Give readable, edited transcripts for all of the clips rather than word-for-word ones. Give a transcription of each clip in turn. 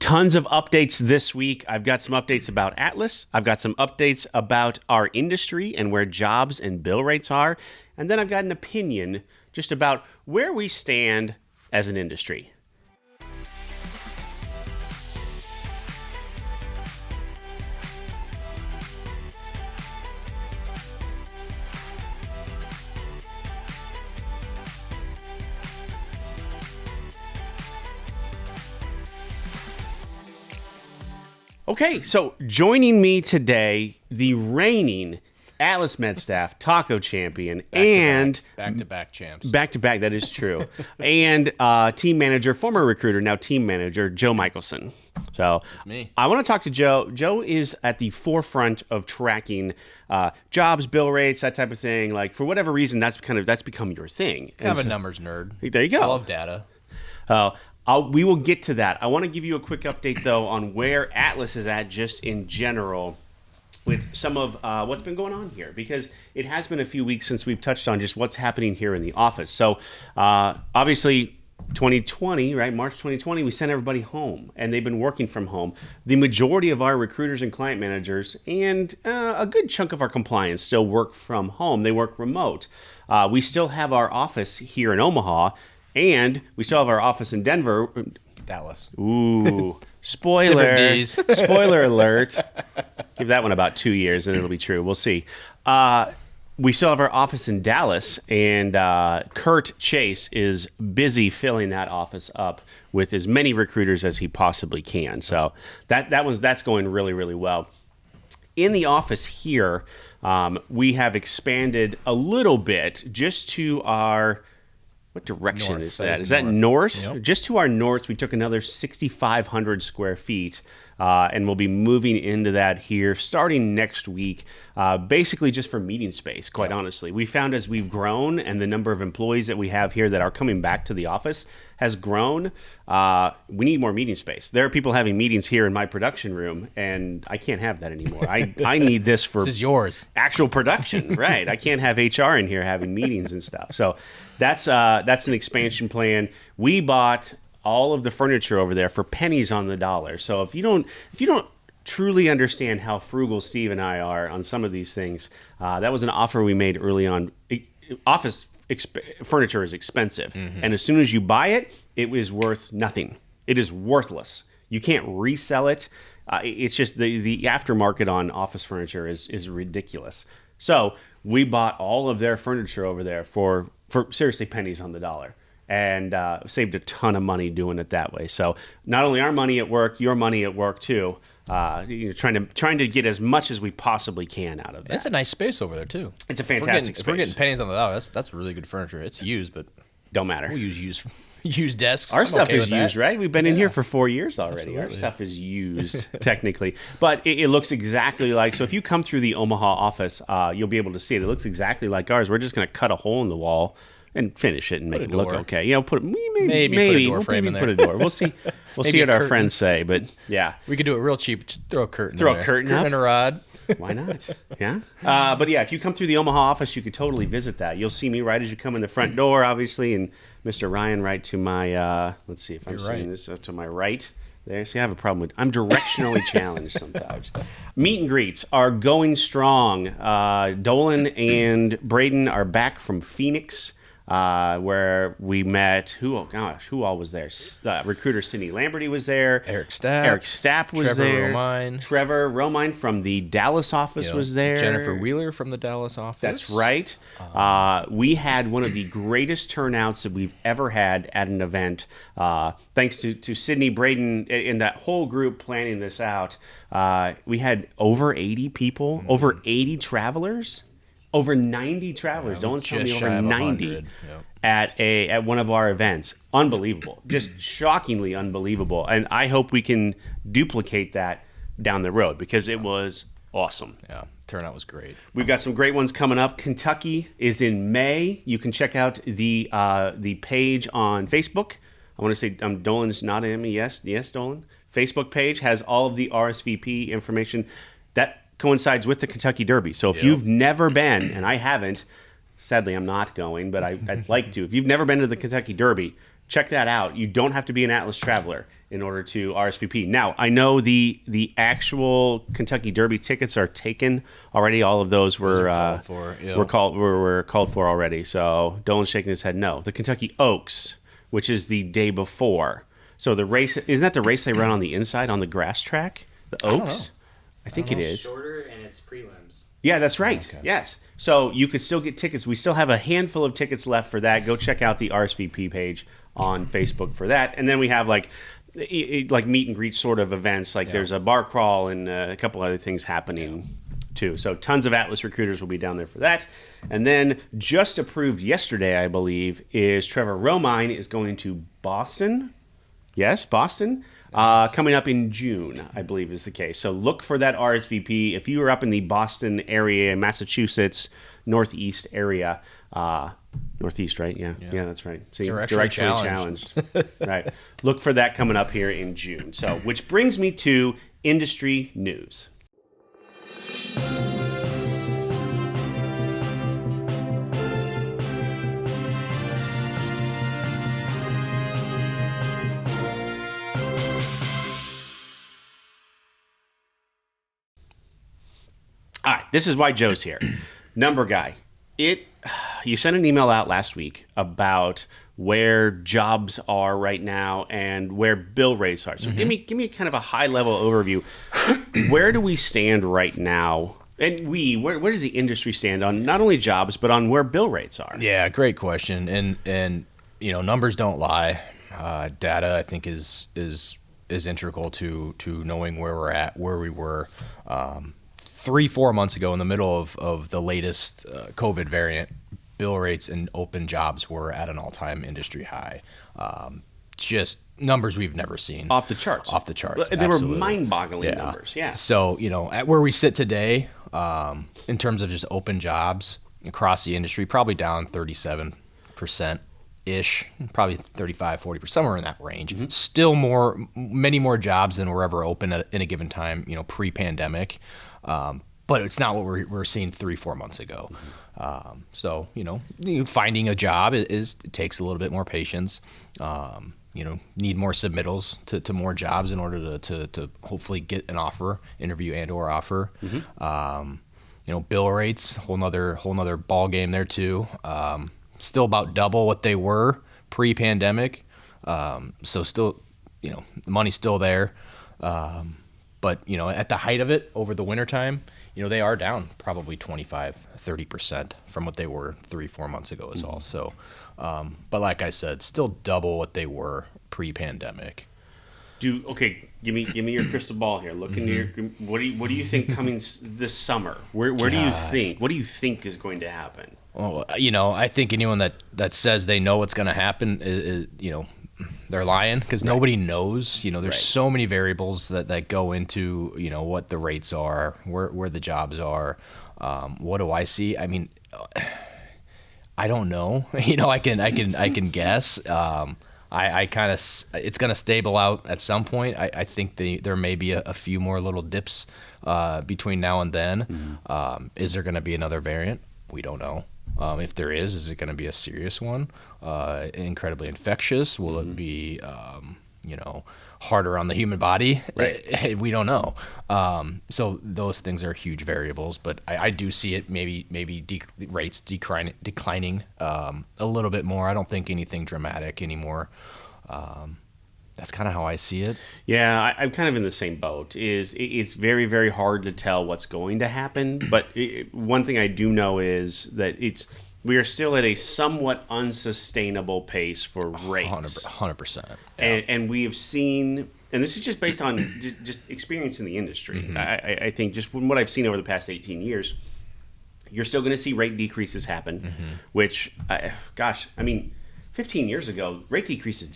Tons of updates this week. I've got some updates about Atlas. I've got some updates about our industry and where jobs and bill rates are. And then I've got an opinion just about where we stand as an industry. Okay, so joining me today, the reigning Atlas MedStaff taco champion back-to-back champs. Back-to-back, that is true. And team manager, former recruiter, now team manager, Joe Michelson. So That's me. I want to talk to Joe. Joe is at the forefront of tracking jobs, bill rates, that type of thing. Like, for whatever reason, that's become your thing. Kind of a numbers nerd. There you go. I love data. We will get to that. I want to give you a quick update, though, on where Atlas is at just in general with some of what's been going on here, because it has been a few weeks since we've touched on just what's happening here in the office. So obviously 2020, right, March 2020, we sent everybody home, and they've been working from home. The majority of our recruiters and client managers and a good chunk of our compliance still work from home. They work remote. We still have our office here in Omaha, and we still have our office in Denver. Dallas. Ooh, spoiler. Different Ds. Spoiler alert. Give that one about 2 years and it'll be true. We'll see. We still have our office in Dallas, and Kurt Chase is busy filling that office up with as many recruiters as he possibly can. So that's going really, really well. In the office here, we have expanded a little bit just to our... What direction is that? Is that north? Yep. Just to our north, we took another 6,500 square feet, and we'll be moving into that here starting next week, basically just for meeting space, quite honestly. We found as we've grown and the number of employees that we have here that are coming back to the office has grown, we need more meeting space. There are people having meetings here in my production room, and I can't have that anymore. I need this for This is yours. actual production, right? I can't have HR in here having meetings and stuff. So that's an expansion plan. We bought all of the furniture over there for pennies on the dollar. So if you don't truly understand how frugal Steve and I are on some of these things, that was an offer we made early on. Furniture is expensive, and as soon as you buy it, it was worth nothing. It is worthless. You can't resell it. It's just the aftermarket on office furniture is ridiculous. So we bought all of their furniture over there for seriously pennies on the dollar, and saved a ton of money doing it that way. So not only our money at work, your money at work too. Trying to get as much as we possibly can out of that. It's a nice space over there too. It's a fantastic space. If we're getting pennies on the dollar, that's really good furniture. It's used, but don't matter. We'll use used desks. Our I'm stuff okay is with that. used, right? We've been in here for 4 years already. Absolutely. Our stuff is used technically, but it looks exactly like. So if you come through the Omaha office, you'll be able to see it. It looks exactly like ours. We're just going to cut a hole in the wall and finish it and make it look okay. You know, maybe put a door frame in there. Put a door. We'll see. We'll see what our friends say. But yeah, we could do it real cheap. Just throw a curtain. Throw in a there. curtain up? and a rod. Why not? Yeah. But yeah, if you come through the Omaha office, you could totally visit that. You'll see me right as you come in the front door, obviously, and Mr. Ryan right to my. Let's see if I'm seeing this to my right. There. See, I have a problem with. I'm directionally challenged sometimes. Meet and greets are going strong. Dolan and Braden are back from Phoenix, where we met. Who all was there? Recruiter Cindy Lamberty was there. Eric Stapp was there. Romine. Trevor Romine from the Dallas office was there. Jennifer Wheeler from the Dallas office. That's right. We had one of the greatest turnouts that we've ever had at an event. Thanks to Sydney, Braden, and that whole group planning this out. We had over 80 people, over 80 travelers. Over 90 travelers. Don't tell me over 90 at one of our events. Unbelievable. Just shockingly unbelievable. And I hope we can duplicate that down the road because it was awesome. Yeah, turnout was great. We've got some great ones coming up. Kentucky is in May. You can check out the page on Facebook. I want to say Dolan's not in me. Yes, Dolan. Facebook page has all of the RSVP information. That coincides with the Kentucky Derby. So if you've never been, and I haven't, sadly I'm not going, but I'd like to. If you've never been to the Kentucky Derby, check that out. You don't have to be an Atlas traveler. in order to RSVP. Now, I know the actual Kentucky Derby tickets are taken already. All of those were called for, yeah. were called for already. So Dolan's shaking his head no. The Kentucky Oaks, which is the day before. So the race, isn't that the race they run on the inside on the grass track? The Oaks? I think it is. Shorter and it's prelims. Yeah, that's right. Okay. Yes. So you could still get tickets. We still have a handful of tickets left for that. Go check out the RSVP page on Facebook for that. And then we have like meet and greet sort of events. Like there's a bar crawl and a couple other things happening too. So tons of Atlas recruiters will be down there for that. And then just approved yesterday, I believe, is Trevor Romine is going to Boston. Yes, Boston. Coming up in June, I believe is the case. So look for that RSVP. If you are up in the Boston area, Massachusetts, Northeast area, Northeast, right? Yeah, that's right. See, Directionally challenged. Right. Look for that coming up here in June. So, which brings me to industry news. All right, this is why Joe's here. Number guy. You sent an email out last week about where jobs are right now and where bill rates are. So give me kind of a high level overview. Where do we stand right now? And where does the industry stand on not only jobs but on where bill rates are? Yeah, great question. And numbers don't lie. Data, I think, is integral to knowing where we're at, where we were 3-4 months ago in the middle of the latest COVID variant. Bill rates and open jobs were at an all-time industry high. Just numbers we've never seen. Off the charts. They absolutely. were mind-boggling numbers, yeah. So, at where we sit today, in terms of just open jobs across the industry, probably down 37%-ish, probably 35-40%, somewhere in that range. Mm-hmm. Still many more jobs than were ever open in a given time, pre-pandemic. But it's not what we're seeing 3-4 months ago. So, finding a job it takes a little bit more patience. Need more submittals to more jobs in order to hopefully get an offer, interview and or offer. Bill rates, whole nother ball game there too. Still about double what they were pre-pandemic. So still, the money's still there. But, at the height of it over the wintertime, they are down probably 25-30% from what they were 3-4 months ago is all. So, but like I said, still double what they were pre-pandemic. Give me your crystal ball here. Look into your. What do you think coming this summer? Where do you think? What do you think is going to happen? Well, I think anyone that says they know what's going to happen is they're lying because nobody knows. There's so many variables that go into what the rates are, where the jobs are. What do I see? I mean, I don't know. I can guess. I kind of it's going to stable out at some point. I think there may be a few more little dips between now and then. Is there going to be another variant? We don't know. If there is it going to be a serious one? Incredibly infectious? Will it be, harder on the human body? Right. We don't know. So those things are huge variables, but I do see it maybe rates declining a little bit more. I don't think anything dramatic anymore. That's kind of how I see it. Yeah, I'm kind of in the same boat. It's very, very hard to tell what's going to happen. But one thing I do know is that we are still at a somewhat unsustainable pace for rates. 100%. Yeah. And we have seen, and this is just based on just experience in the industry. I think just from what I've seen over the past 18 years, you're still going to see rate decreases happen, which, 15 years ago, rate decreases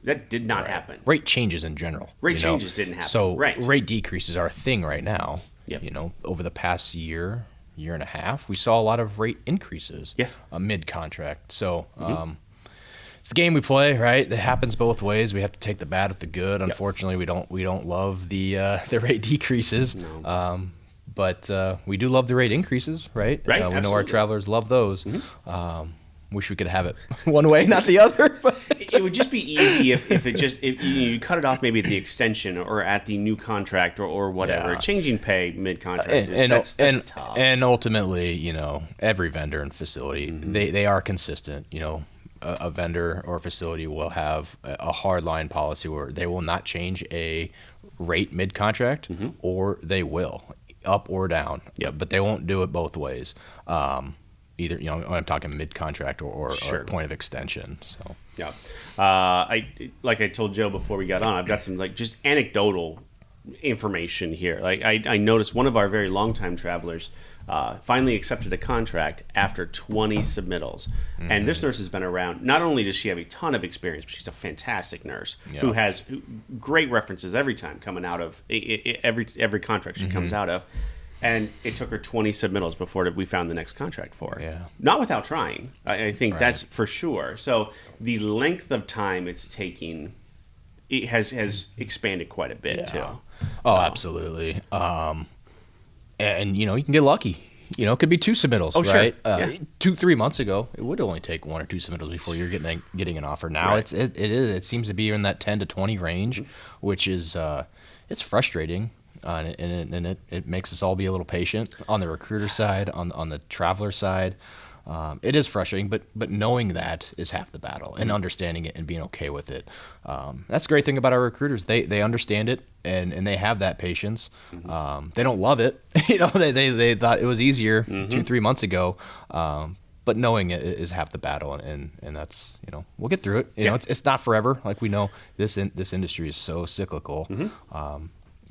that did not happen. Rate changes in general. Rate changes didn't happen. So rate decreases are a thing right now. Yep. Over the past year and a half, we saw a lot of rate increases mid-contract. So it's a game we play, right? It happens both ways. We have to take the bad with the good. Unfortunately, we don't love the rate decreases. No. But we do love the rate increases, right? Right. We know our travelers love those. Wish we could have it one way, not the other. But It would just be easy if you cut it off maybe at the extension or at the new contract or whatever. Yeah. Changing pay mid-contract, that's tough. And ultimately, every vendor and facility, they are consistent. A vendor or facility will have a hard line policy where they will not change a rate mid-contract, or they will, up or down. Yep. But they won't do it both ways. Either, I'm talking mid-contract or point of extension. So Yeah. Like I told Joe before we got on, I've got some just anecdotal information here. Like I noticed one of our very longtime travelers finally accepted a contract after 20 submittals. And this nurse has been around. Not only does she have a ton of experience, but she's a fantastic nurse who has great references every time coming out of every contract she comes out of. And it took her 20 submittals before we found the next contract for her. Yeah. Not without trying. I think that's for sure. So the length of time it's taking, it has expanded quite a bit too. Oh, absolutely. And you can get lucky. It could be 2 submittals, right? Sure. 2-3 months ago, it would only take 1 or 2 submittals before you're getting an offer. Now it seems to be in that 10 to 20 range, which is it's frustrating. And it makes us all be a little patient on the recruiter side, on the traveler side. It is frustrating, but knowing that is half the battle, and understanding it and being okay with it. That's the great thing about our recruiters. They understand it and they have that patience. They don't love it. They thought it was easier 2-3 months ago. But knowing it is half the battle, and that's, we'll get through it. It's not forever. Like we know, this industry is so cyclical.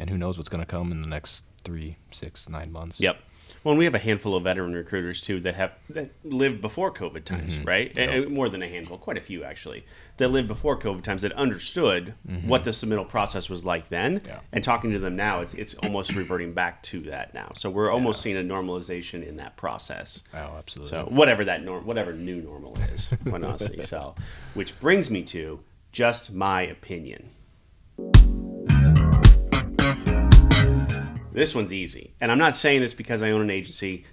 And who knows what's going to come in the next 3, 6, 9 months. Yep. Well, and we have a handful of veteran recruiters, too, that lived before COVID times, right? Yep. And more than a handful, quite a few, actually, that lived before COVID times, that understood what the submittal process was like then. Yeah. And talking to them now, it's almost reverting back to that now. So we're almost seeing a normalization in that process. Oh, absolutely. So whatever new normal is, quite honestly. So, which brings me to just my opinion. This one's easy. And I'm not saying this because I own an agency.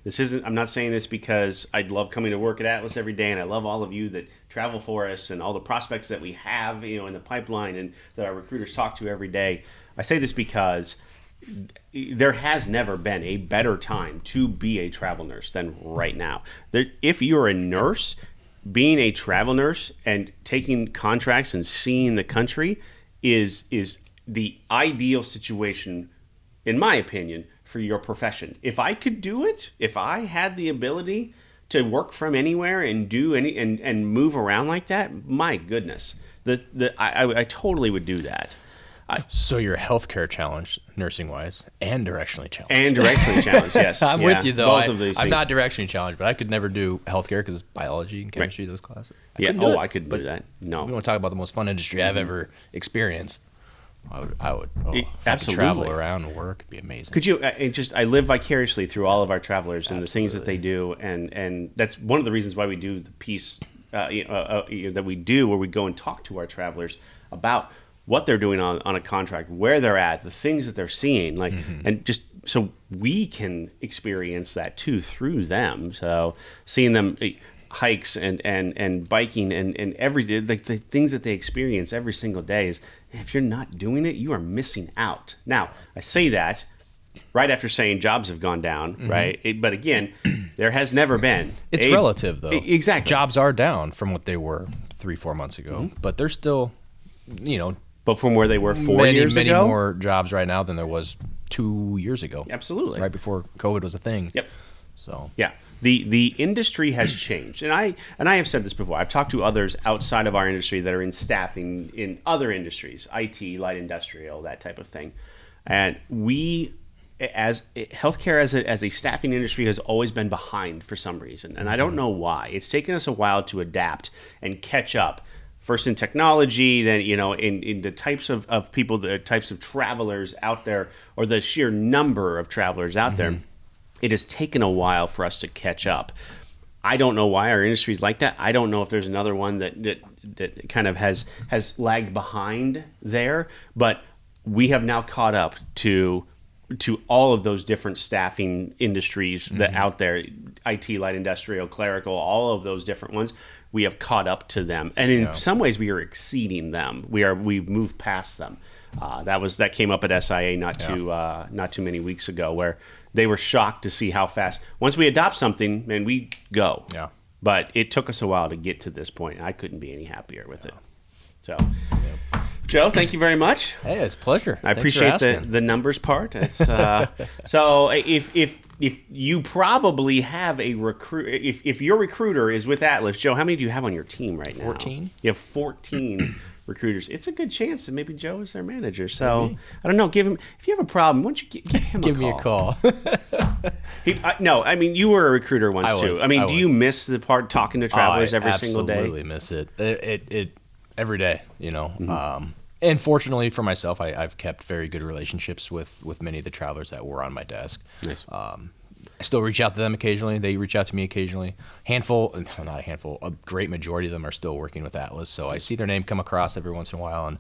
I'm not saying this because I love coming to work at Atlas every day, and I love all of you that travel for us and all the prospects that we have, in the pipeline and that our recruiters talk to every day. I say this because there has never been a better time to be a travel nurse than right now. If you're a nurse, being a travel nurse and taking contracts and seeing the country is the ideal situation, in my opinion, for your profession. If I could do it, if I had the ability to work from anywhere and do and move around like that, my goodness, I totally would do that. So you're healthcare challenged, nursing wise, and directionally challenged. Yes. I'm with you though. Both of these I'm things. not directionally challenged, but I could never do healthcure because it's biology and chemistry, those classes. I couldn't do that. No. We want to talk about the most fun industry I've ever experienced. I would. If I could Absolutely. travel around and work, it'd be amazing. Could you? I live vicariously through all of our travelers and the things that they do, and that's one of the reasons why we do the piece that we do, where we go and talk to our travelers about what they're doing on a contract, where they're at, the things that they're seeing, and just so we can experience that too through them. So seeing them hikes and biking and every day, the things that they experience every single day is, if you're not doing it, you are missing out. Now, I say that right after saying jobs have gone down, right? But again, there has never been. It's relative, though. Exactly. Jobs are down from what they were 3-4 months ago, but they're still, But from where they were 4 years ago? Many more jobs right now than there was 2 years ago. Absolutely. Right before COVID was a thing. Yep. So yeah, the industry has changed, and I have said this before. I've talked to others outside of our industry that are in staffing in other industries, IT, light industrial, that type of thing, and we, as healthcare as a staffing industry, has always been behind for some reason, and I don't know why. It's taken us a while to adapt and catch up. First in technology, then in the types of people, the types of travelers out there, or the sheer number of travelers out there. It has taken a while for us to catch up. I don't know why our industry is like that. I don't know if there's another one that kind of has lagged behind there, but we have now caught up to to all of those different staffing industries that out there, IT, light industrial, clerical, all of those different ones. We have caught up to them, and in some ways, we are exceeding them. We've moved past them. That came up at SIA not too many weeks ago, where they were shocked to see how fast once we adopt something, and we go. Yeah. But it took us a while to get to this point. I couldn't be any happier with it. So, Joe, thank you very much. Hey, it's a pleasure. I appreciate the numbers part. It's, so if you probably have a recruit, if your recruiter is with Atlas, Joe, how many do you have on your team right now? 14. You have 14 recruiters. It's a good chance that maybe Joe is their manager. So I don't know. Give him, if you have a problem, why don't you give him Give a call? me a call. No, I mean, you were a recruiter once too. I mean, do you miss the part talking to travelers every single day? I absolutely miss it. It every day, you know. And fortunately for myself, I've kept very good relationships with many of the travelers that were on my desk. Nice. I still reach out to them occasionally. They reach out to me occasionally. Not a handful, a great majority of them are still working with Atlas. So I see their name come across every once in a while, and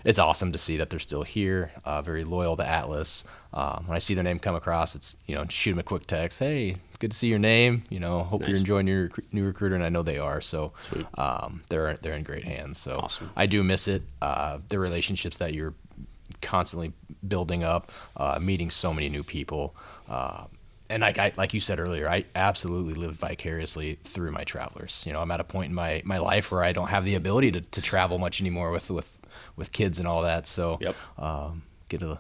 it's awesome to see that they're still here, very loyal to Atlas. When I see their name come across, it's, shoot them a quick text. Hey, good to see your name. Hope you're enjoying your new recruiter, and I know they are. So they're in great hands. So awesome. I do miss it. The relationships that you're constantly building up, meeting so many new people. And like you said earlier, I absolutely live vicariously through my travelers. I'm at a point in my life where I don't have the ability to travel much anymore with kids and all that. So get the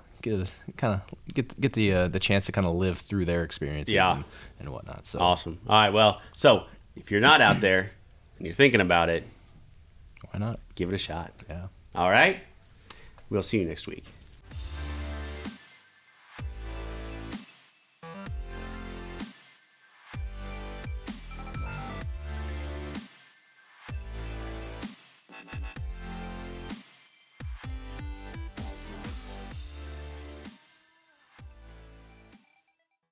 chance to kind of live through their experiences and whatnot. So awesome. All right. Well, so if you're not out there and you're thinking about it, why not? Give it a shot. Yeah. All right. We'll see you next week.